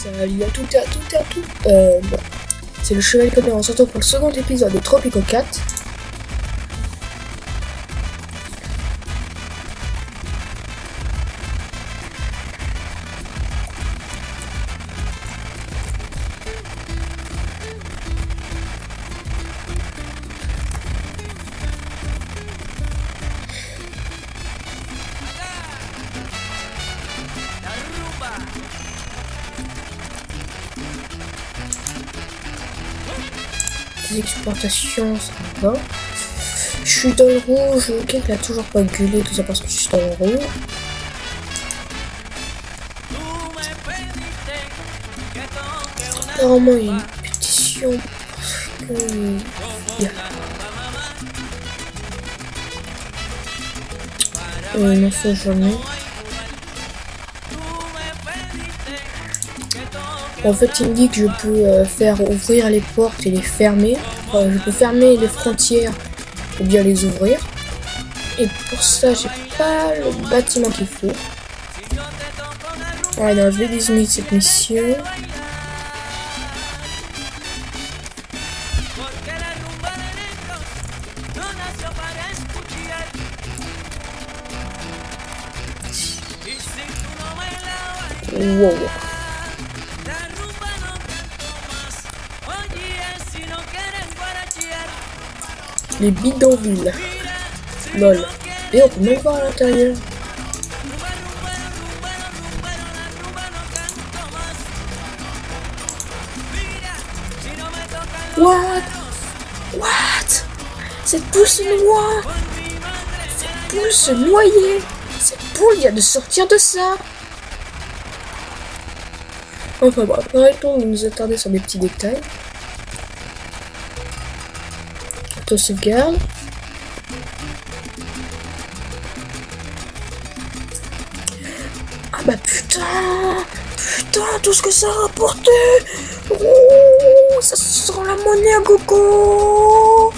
Salut à toutes et à toutes et à tous. Bon. C'est le Chevalier Connard, on se retrouve pour le second épisode de Tropico 4. Les exportations, ça va. Je suis dans le rouge, ok, il a toujours pas gueulé, tout ça parce que je suis dans le rouge. Apparemment, il y a une pétition parce que. Non, ça jamais. En fait, il me dit que je peux faire ouvrir les portes et les fermer. Je peux fermer les frontières ou bien les ouvrir. Et pour ça, j'ai pas le bâtiment qu'il faut. Alors, je vais désigner cette mission. Wow. Les bidonvilles. Lol. Et on peut même voir à l'intérieur. What? Cette poule se noie. Cette poule se noyait. Cette poule vient de sortir de ça. Enfin bon, arrêtons de nous attarder sur des petits détails. Sauvegarde. Ah bah putain, tout ce que ça a rapporté. Oh, ça sent la monnaie à gogo.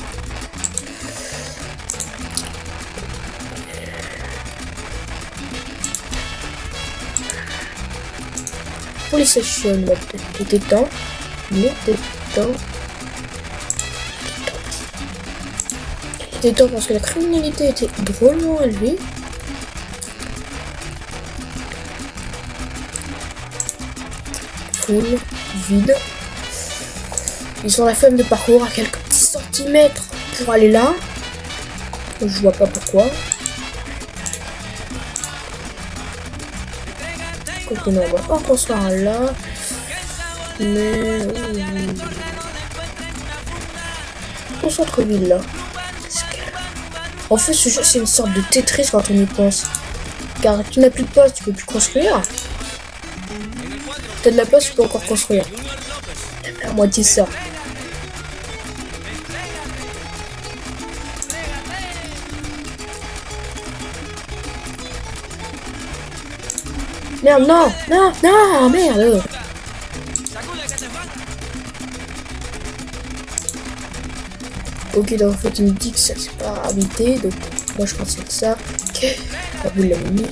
Police station, il était temps. C'était temps parce que la criminalité était drôlement élevée. Full, vide. Ils ont la flemme de parcours à quelques petits centimètres pour aller là. Je vois pas pourquoi. Donc non, on va pas construire là. Mais... au centre-ville là. En fait, ce jeu, c'est une sorte de Tetris quand on y pense. Car tu n'as plus de place, tu peux plus construire. T'as de la place, tu peux encore construire. À moitié ça. Merde, non, merde. Ok, donc en fait il me dit que ça c'est pas habité, donc moi je pense que c'est ça. Ok, la boule l'a mis.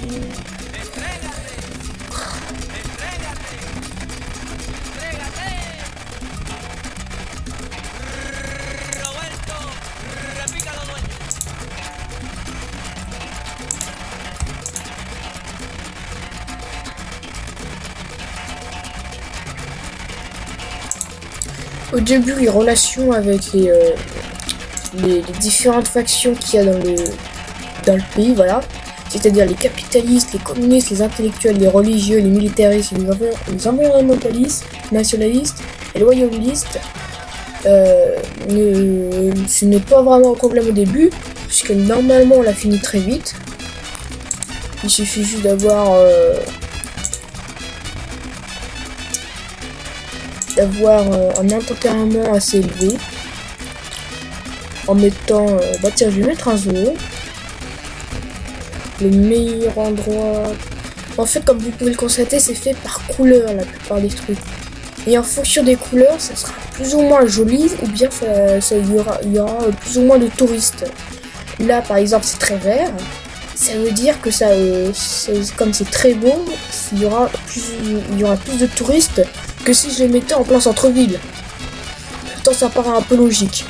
Au début, les relations avec les différentes factions qu'il y a dans le pays, voilà. C'est-à-dire les capitalistes, les communistes, les intellectuels, les religieux, les militaristes, les environnementalistes, nationalistes et les royaumistes. Ce n'est pas vraiment un problème au début, puisque normalement on l'a fini très vite. Il suffit juste d'avoir un intempérament assez élevé. En mettant... bah tiens, je vais mettre un zoo. Le meilleur endroit... En fait, comme vous pouvez le constater, c'est fait par couleur la plupart des trucs. Et en fonction des couleurs, ça sera plus ou moins joli, ou bien il y aura plus ou moins de touristes. Là, par exemple, c'est très vert. Ça veut dire que ça, comme c'est très bon, il y aura plus de touristes que si je les mettais en plein centre-ville. Pourtant, ça paraît un peu logique.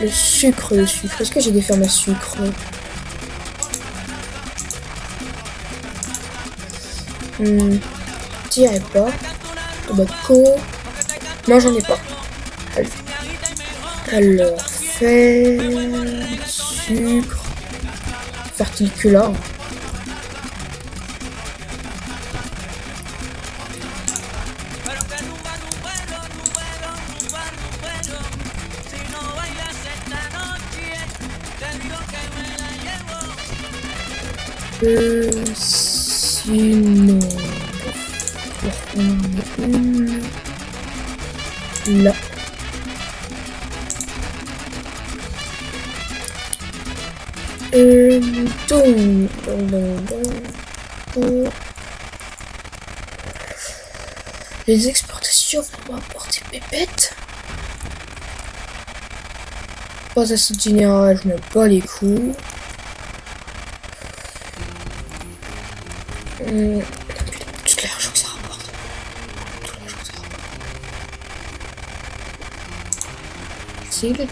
Le sucre. Est-ce que j'ai des fermes à sucre? Je dirais pas. Tobacco. Non, j'en ai pas. Alors, fer, sucre, fertilicula. Sinon, là. Les exportations vont m'apporter pépette. Pas assez de général, je m'en bats les coups. Tout l'argent que ça rapporte. C'est le...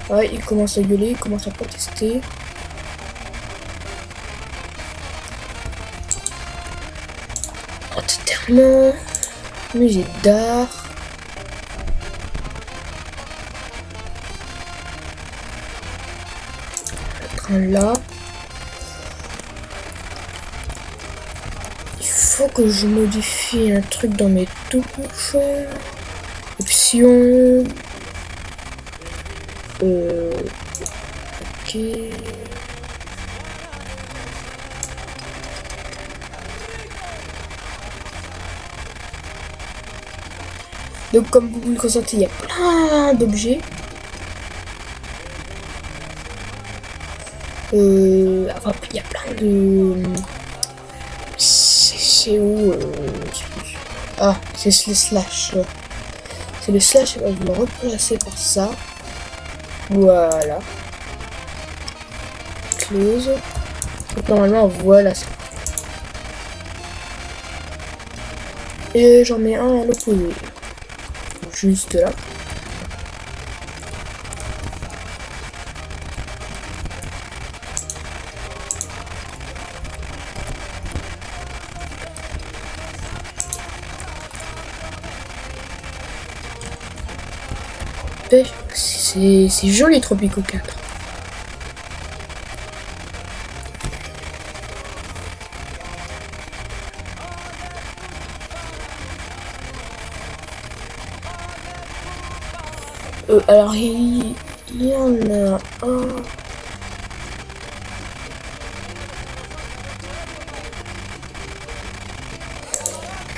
Ouais, il commence à gueuler, il commence à protester. Enterrement, musée d'art. Le train là. Il faut que je modifie un truc dans mes touches. Option. Ok. Donc comme vous le constatez, il y a plein d'objets. Enfin, il y a plein de... C'est où Ah, c'est le slash. C'est le slash, je vais le replacer par ça. Voilà. Close. Donc normalement, voilà ça. Et j'en mets un à l'opposé. Juste là. C'est joli Tropico 4. Alors il y en a un.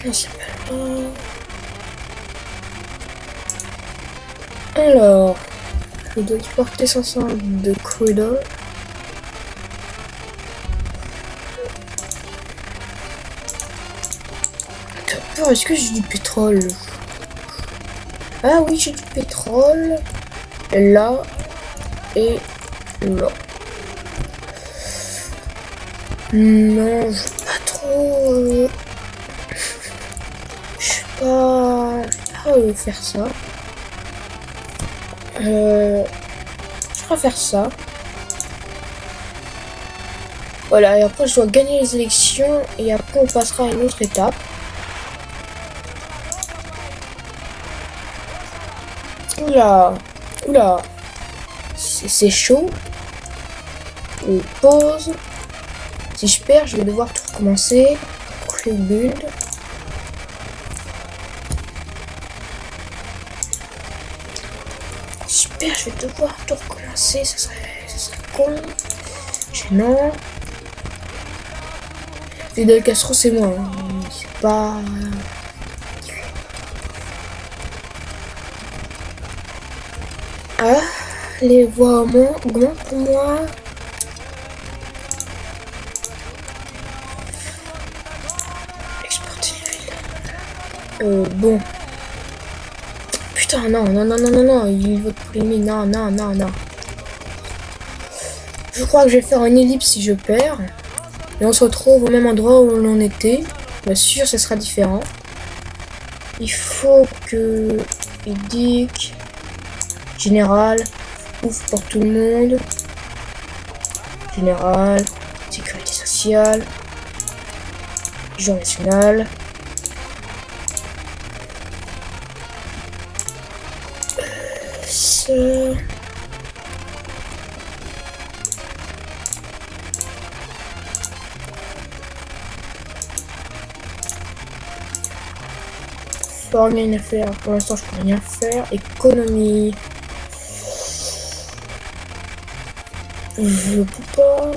Il s'appelle alors, je dois exporter 500 de crudo. Attends, est-ce que j'ai du pétrole? Ah oui, j'ai du pétrole. Là et là. Non, je veux pas trop. Je sais pas. Faire ça. Je préfère ça. Voilà, et après je dois gagner les élections et après on passera à une autre étape. Oula, oula, c'est chaud. Pause. Si je perds, je vais devoir tout recommencer. Rebuild. Super, je vais devoir tout recommencer, ça serait con. Gênant. Fidel Castro, c'est moi. Hein. C'est pas... Ah, les voix augmentent pour moi. Exporter les villes. Bon. Putain, non, il vote pour les mines. Non. Je crois que je vais faire une ellipse si je perds. Et on se retrouve au même endroit où l'on était. Bien sûr, ça sera différent. Il faut que... Édic... Général... Ouf pour tout le monde. Général... Sécurité sociale... Jour national... Ça... Rien à faire. Pour l'instant, je peux rien faire. Économie. Je peux pas.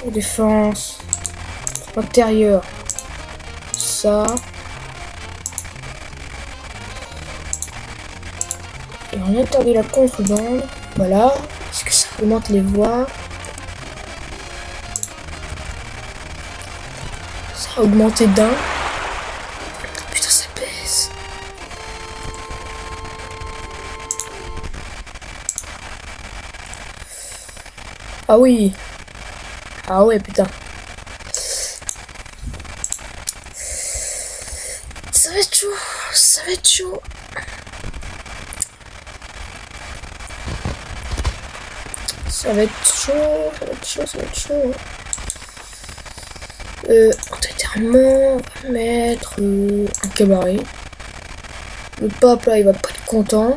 Défense. Intérieur. Ça. Et on interdit la contrebande. Voilà. Est-ce que ça augmente les voix? Ça a augmenté d'un. Ah oui. Ah ouais, putain. Ça va être chaud. Ça va être chaud. Ça va être chaud. Ça va être chaud. Ça va être chaud. Enterrement. On va mettre un cabaret. Le pape là, il va pas être content.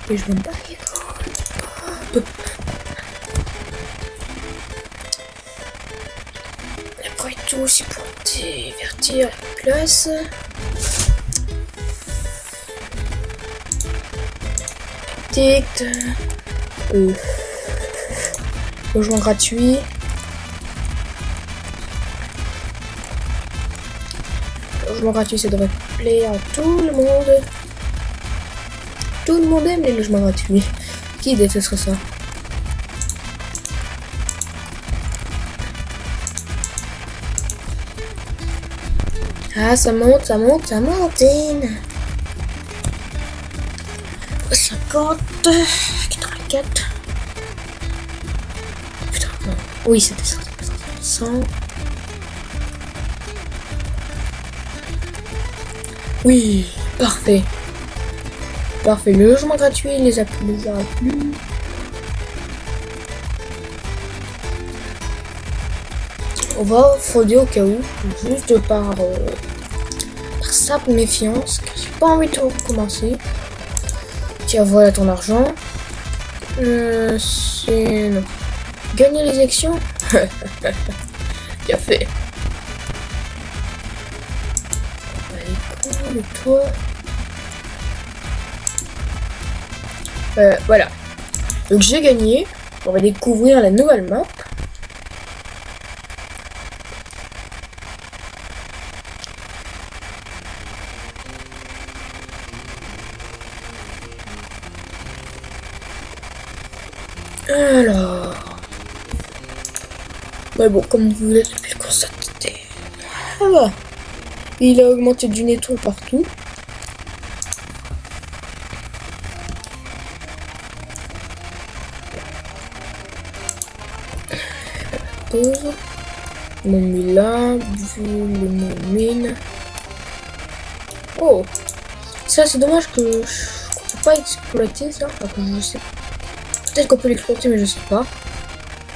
Et je vais me battre. Après tout, c'est pour divertir la place. Tic. Logement gratuit. Logement gratuit, ça devrait plaire à tout le monde. Tout le monde aime les logements gratuits. Qui détesterait ça? Ah, ça monte. 50, 84. Putain, non. Oui, c'était ça. 100. Oui, parfait. Parfait, le logement gratuit, les aura plus. On va frauder au cas où, juste par simple méfiance, car j'ai pas envie de recommencer. Tiens, voilà ton argent. C'est... Non. Gagner les élections. Bien fait. Allez, cool, toi. Voilà. Donc j'ai gagné. On va découvrir la nouvelle map. Alors... Ouais bon, comme vous l'avez pu le constater... Ah, il a augmenté d'une étoile partout. Pause. Mon mis là, vu le mine. Oh, ça c'est dommage que je ne peux pas exploiter ça. Enfin, que je sais. Peut-être qu'on peut l'exploiter, mais je sais pas.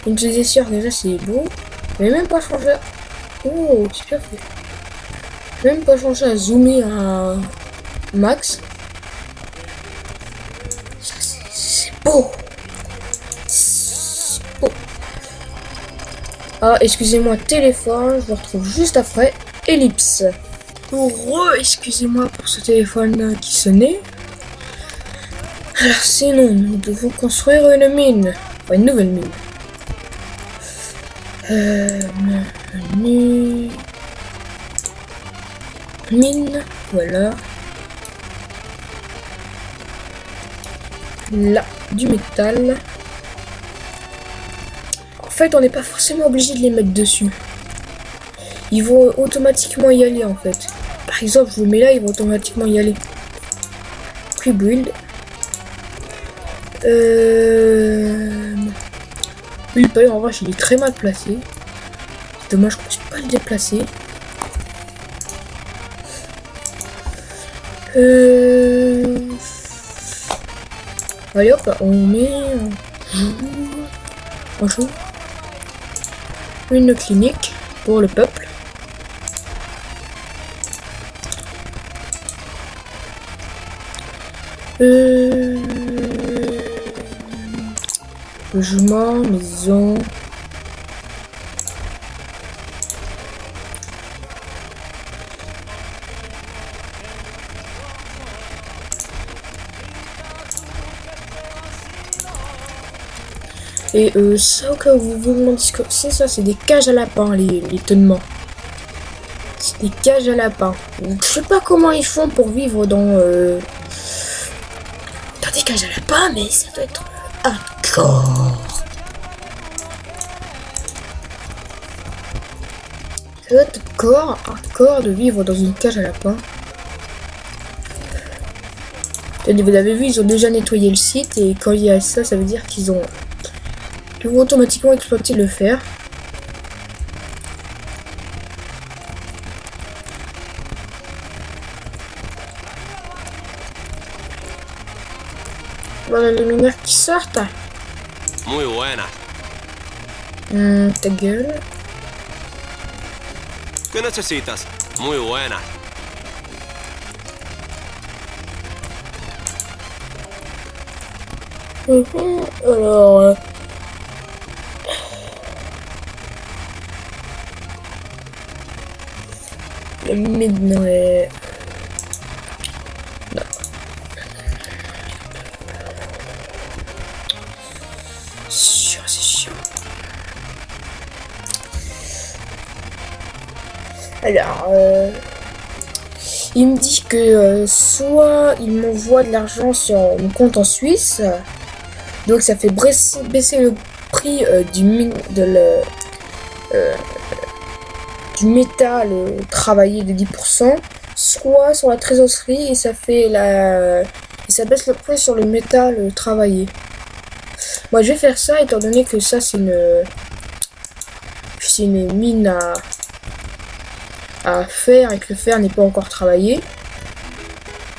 Une sûr déjà c'est beau. Mais même pas changer. Oh, c'est bien fait. Même pas changer à zoomer à max. Ça c'est beau. C'est beau. Ah, excusez-moi, téléphone, je vous retrouve juste après. Ellipse. Excusez-moi pour ce téléphone qui sonnait. Alors sinon, nous devons construire une mine. Enfin, une nouvelle mine. Menu. Mine, voilà. Là, du métal. En fait, on n'est pas forcément obligé de les mettre dessus. Ils vont automatiquement y aller en fait. Par exemple, je vous mets là, ils vont automatiquement y aller. Pre-build. Oui, le palais en vrai, il est très mal placé. C'est dommage qu'on puisse pas le déplacer. Allez hop, on met on joue une clinique pour le peuple. Logement, maison. Et ça, au cas où vous vous demandez ce que c'est, ça, c'est des cages à lapins, les tenements. C'est des cages à lapins. Je sais pas comment ils font pour vivre dans des cages à lapins, mais ça doit être hardcore. Ça doit être hardcore de vivre dans une cage à lapins. Vous avez vu, ils ont déjà nettoyé le site, et quand il y a ça, ça veut dire qu'ils vont automatiquement exploiter le fer. Voilà les mineurs qui sortent. Muy buena. Ta gueule. ¿Qué necesitas? Muy buena. Alors... le midnight... Non. C'est chiant. Alors, il me dit que soit il m'envoie de l'argent sur mon compte en Suisse, donc ça fait baisser le prix du métal travaillé de 10%, soit sur la trésorerie et ça fait et ça baisse le prix sur le métal travaillé. Moi je vais faire ça étant donné que ça c'est une mine à faire et que le fer n'est pas encore travaillé.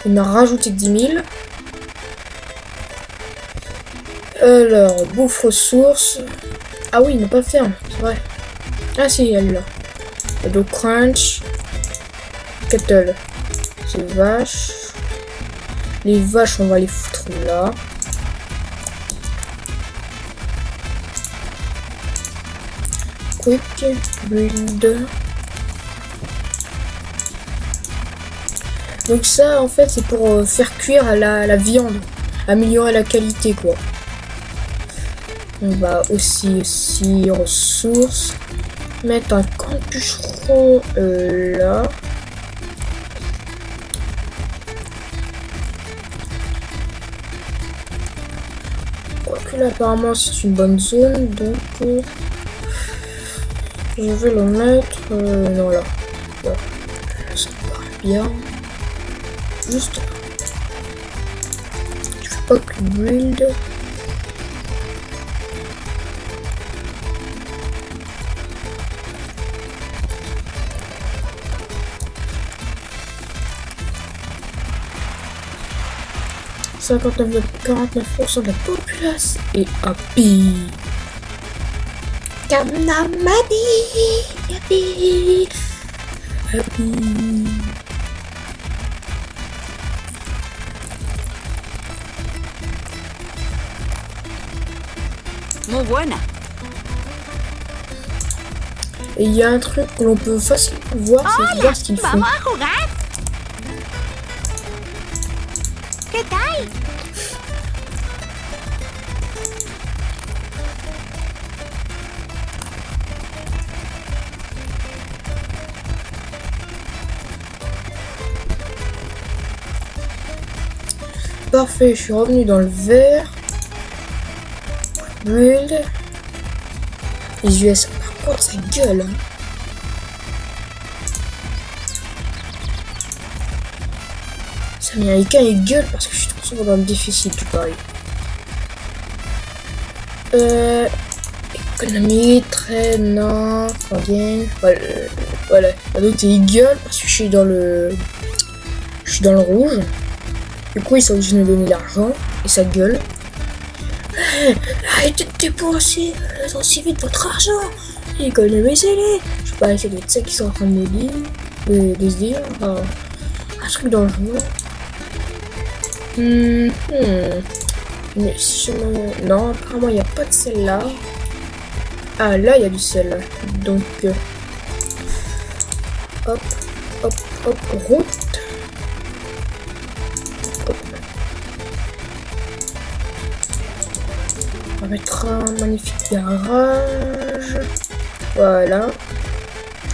On a rajouté 10 000. Alors, bouffe ressources. Ah oui, il n'a pas ferme, c'est vrai. Ah si, elle est là. Ado crunch. Kettle. C'est vache. Les vaches, on va les foutre là. Quick build. Donc ça en fait c'est pour faire cuire la viande, améliorer la qualité quoi. On va aussi ressources, mettre un camp de bûcheron là. Quoique là apparemment c'est une bonne zone donc je vais le mettre non là. Bon, ça me paraît bien. Juste je fais pas que build. « 49% de la population est happy. Kamnamadi, happy. Muy buena. Et il y a un truc que l'on peut facilement voir, c'est voir ce qu'ils font. Vamos a jugar. ¿Qué tal? parfait, je suis revenu dans le vert. Build. Les US, par contre, ça gueule. Hein. Les Américains, ils gueulent parce que je suis trop souvent dans le déficit, tout pareil. Économie, très, non, bien. Voilà. L'autre, ils gueulent parce que je suis dans le rouge. Du coup, ils sont obligés de me donner de l'argent et ça gueule. Arrêtez de dépenser aussi vite votre argent. Économisez-les. Je sais pas, c'est de ça qu'ils sont en train de me dire, de se dire. Un truc dans le genre. Mais si je me... Non, apparemment, il n'y a pas de sel là. Ah, là, il y a du sel. Donc, hop, route. Hop. On va mettre un magnifique garage. Voilà.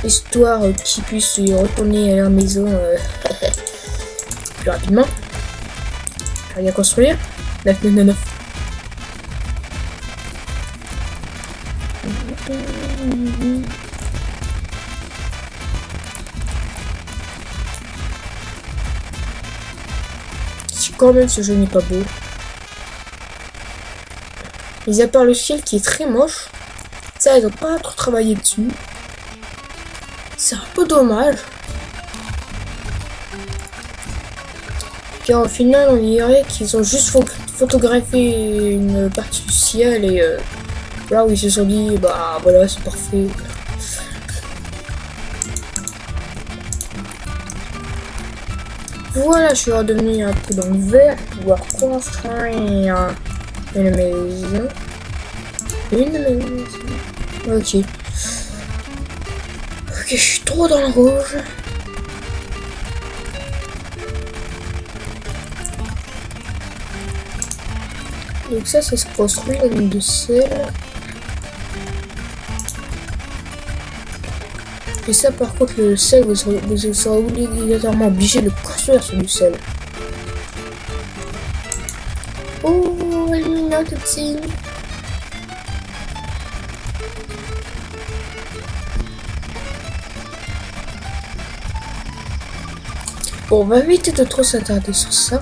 Histoire qu'ils puissent retourner à leur maison plus rapidement. Rien à construire. 9. Si quand même ce jeu n'est pas beau. Mis à part le ciel qui est très moche, ça ils ont pas trop travaillé dessus. C'est un peu dommage. Car au final on dirait qu'ils ont juste photographié une partie du ciel et là où ils se sont dit bah voilà c'est parfait. Voilà, je suis redevenu un peu dans le vert pour pouvoir construire une maison. Ok. Ok, je suis trop dans le rouge. Donc ça se construit la mine de sel. Et ça par contre le sel, vous serez obligatoirement obligé de construire sur du sel. Oh, elle est mignonne toute petite. Bon, on va éviter de trop s'attarder sur ça.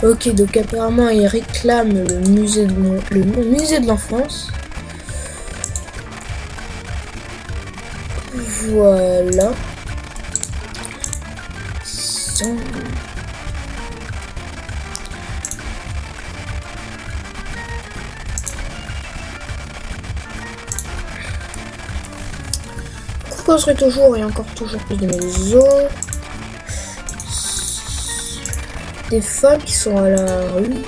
Ok, donc apparemment il réclame le musée de l'enfance. Voilà. On construit toujours et encore toujours plus de maisons. Des femmes qui sont à la rue.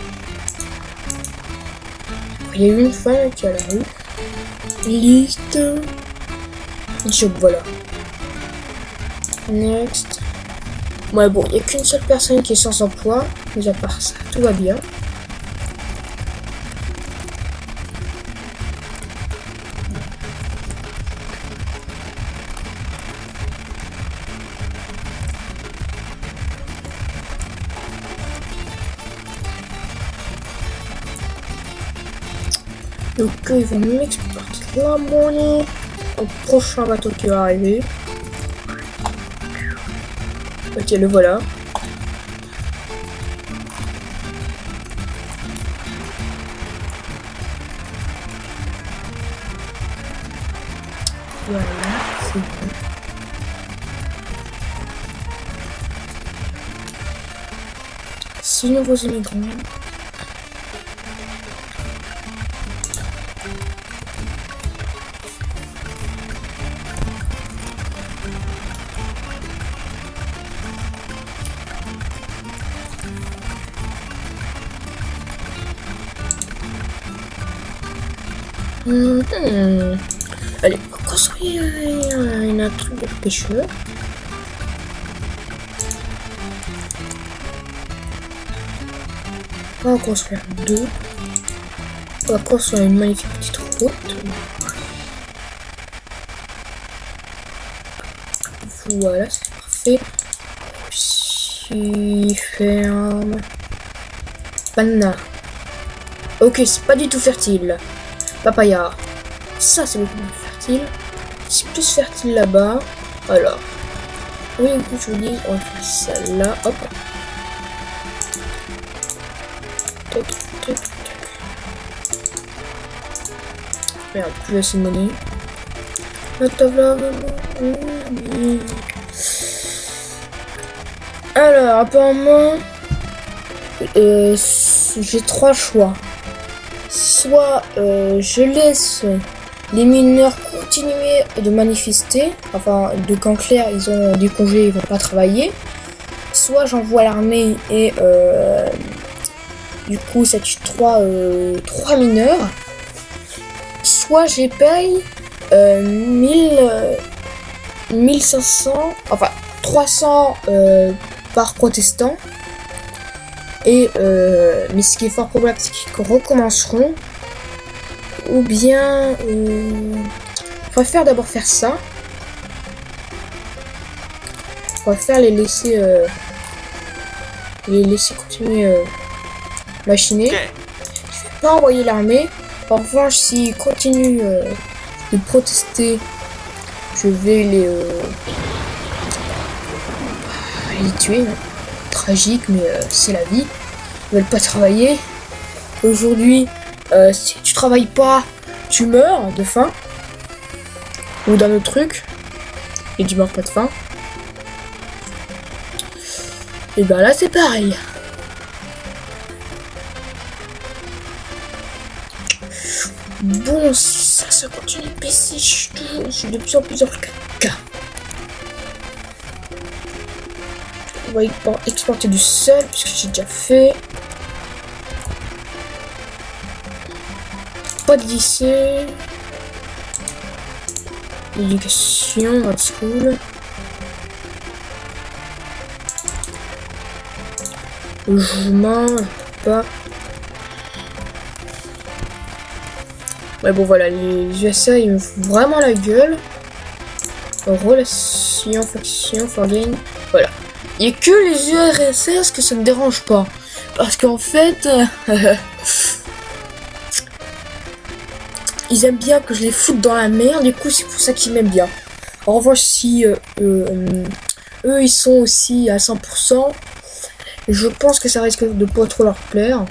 Il y a une femme qui est à la rue. Liste. Job, voilà. Next. Ouais, bon, il n'y a qu'une seule personne qui est sans emploi. Mais à part ça, tout va bien. Donc ils vont m'exporter la monnaie au prochain bateau qui va arriver. Ok, le voilà. Voilà, c'est bon. 6 nouveaux immigrants. Allez, on va construire un truc de pêcheur. On va en construire 2. On va construire une magnifique petite route. Voilà, c'est parfait. Puis ferme. Panna. Ok, c'est pas du tout fertile. Papaya. Ça, c'est beaucoup plus fertile. C'est plus fertile là-bas. Alors. Oui, écoute, je vous dis, on va faire ça là. Hop. Tac, tac, tac. Merde, plus assez de monnaie. Alors, apparemment, j'ai trois choix. Soit je laisse les mineurs continuer de manifester, enfin de camp clair, ils ont des congés, ils vont pas travailler. Soit j'envoie l'armée et du coup ça tue trois mineurs. Soit j'ai paye 1500, enfin 300 par protestant. Et mais ce qui est fort probable, c'est qu'ils recommenceront. Ou bien je préfère d'abord faire ça. Je préfère les laisser continuer machiner. Je vais pas envoyer l'armée. En revanche, s'ils continuent de protester, je vais les tuer. Hein. Tragique, mais c'est la vie. Ils veulent pas travailler. Aujourd'hui, si tu travailles pas, tu meurs de faim. Ou d'un autre truc. Et tu meurs pas de faim. Et ben là, c'est pareil. Bon, ça continue de baisser. Je suis de plus en plus en cas. On va exporter du sel, puisque j'ai déjà fait. Pas de lycée. Éducation, high school. Logement, je peux pas. Mais bon, voilà, les USA, ils me font vraiment la gueule. Relations, factions, foreign. Voilà. Il n'y a que les URSS que ça ne dérange pas. Parce qu'en fait, ils aiment bien que je les foute dans la merde. Du coup, c'est pour ça qu'ils m'aiment bien. En revanche, si eux, ils sont aussi à 100%, je pense que ça risque de pas trop leur plaire.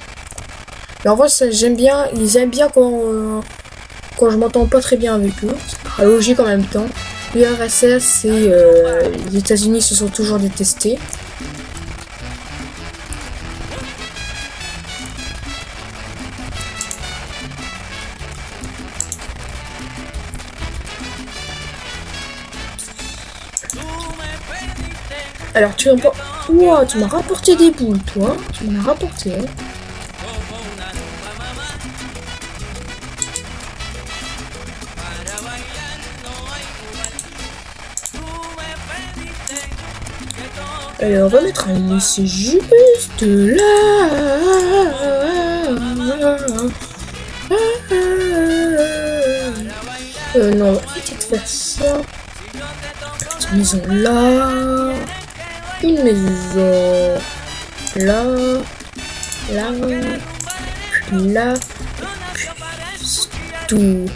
Mais en revanche, j'aime bien. Ils aiment bien quand je m'entends pas très bien avec eux. C'est pas logique en même temps. L'URSS et les États-Unis se sont toujours détestés. Alors tu vas pas... Ouah, tu m'as rapporté des boules, toi. Tu m'en as rapporté, hein. Alors, on va mettre un lycée juste là. Non, on va éviter de faire ça. Une maison là. Une maison là. Là. Puis là. Puis tout.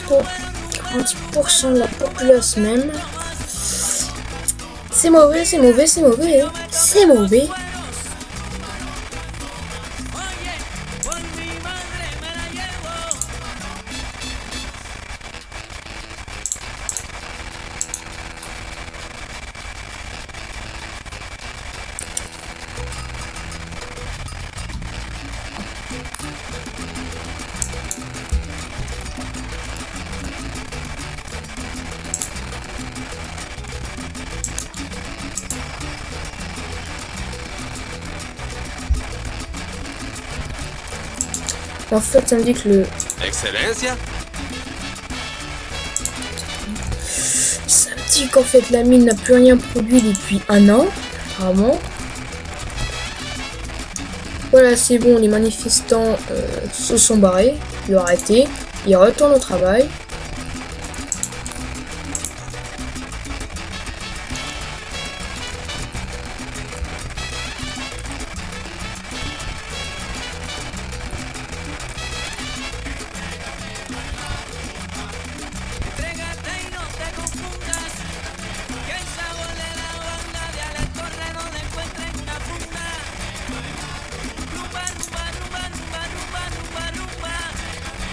pour 40% de la population même. C'est mauvais, c'est mauvais, c'est mauvais. C'est mauvais. En fait, ça me dit que le... Excelencia? dit qu'en fait la mine n'a plus rien produit depuis 1 an, apparemment. Voilà, c'est bon, les manifestants se sont barrés, ils ont arrêté, ils retournent au travail.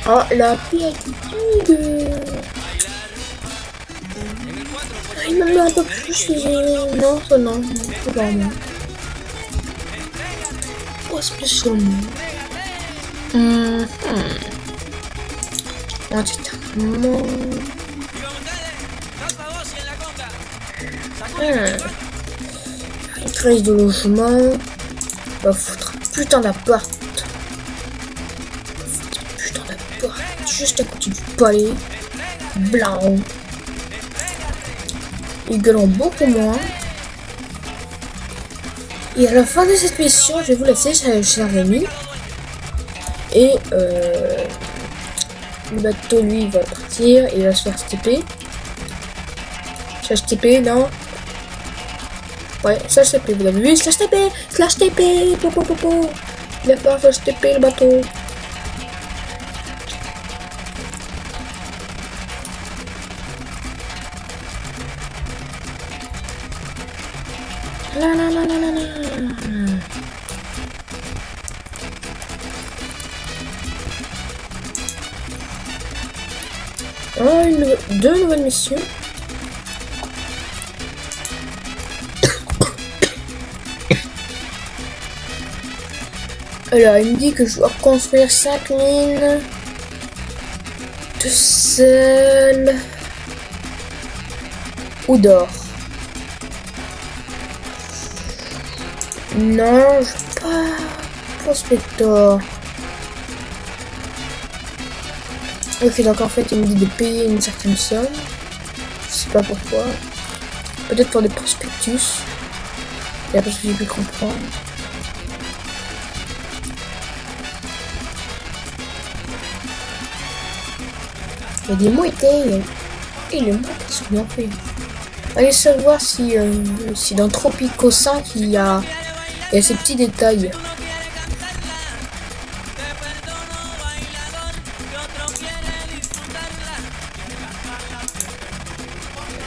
Ah, la platitude. Ah, il me met un peu plus. Non, ça non. C'est pas moi. Pas spécialement. Entièrement. Une crise de logement. Va foutre un putain d'appart. Juste à côté du palais. Blanc. Ils gueuleront beaucoup moins. Et à la fin de cette mission, je vais vous laisser, chers amis. Et le bateau, lui, va partir. Il va se faire stepper. Slash TP, non? Ouais, slash TP, vous avez vu? Slash TP! Slash TP! Popo! Il a pas slash TP le bateau. La la la la la la. Oh, deux nouvelles missions. Alors, il me dit que je dois construire 5 mines de sel ou d'or. Non, je veux pas prospector. Ok, donc en fait, il me dit de payer une certaine somme. Je sais pas pourquoi. Peut-être pour des prospectus. Et après, j'ai pu comprendre. Il y a des mots et les mots qui sont bien faits. Allez savoir si dans Tropico 5 il y a ces petits détails.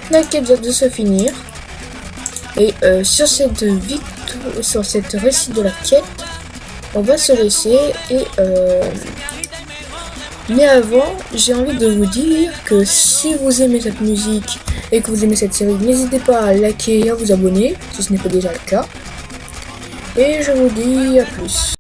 La quête vient de se finir. Et sur cette récit de la quête, on va se laisser et mais avant, j'ai envie de vous dire que si vous aimez cette musique et que vous aimez cette série, n'hésitez pas à liker et à vous abonner, si ce n'est pas déjà le cas. Et je vous dis à plus.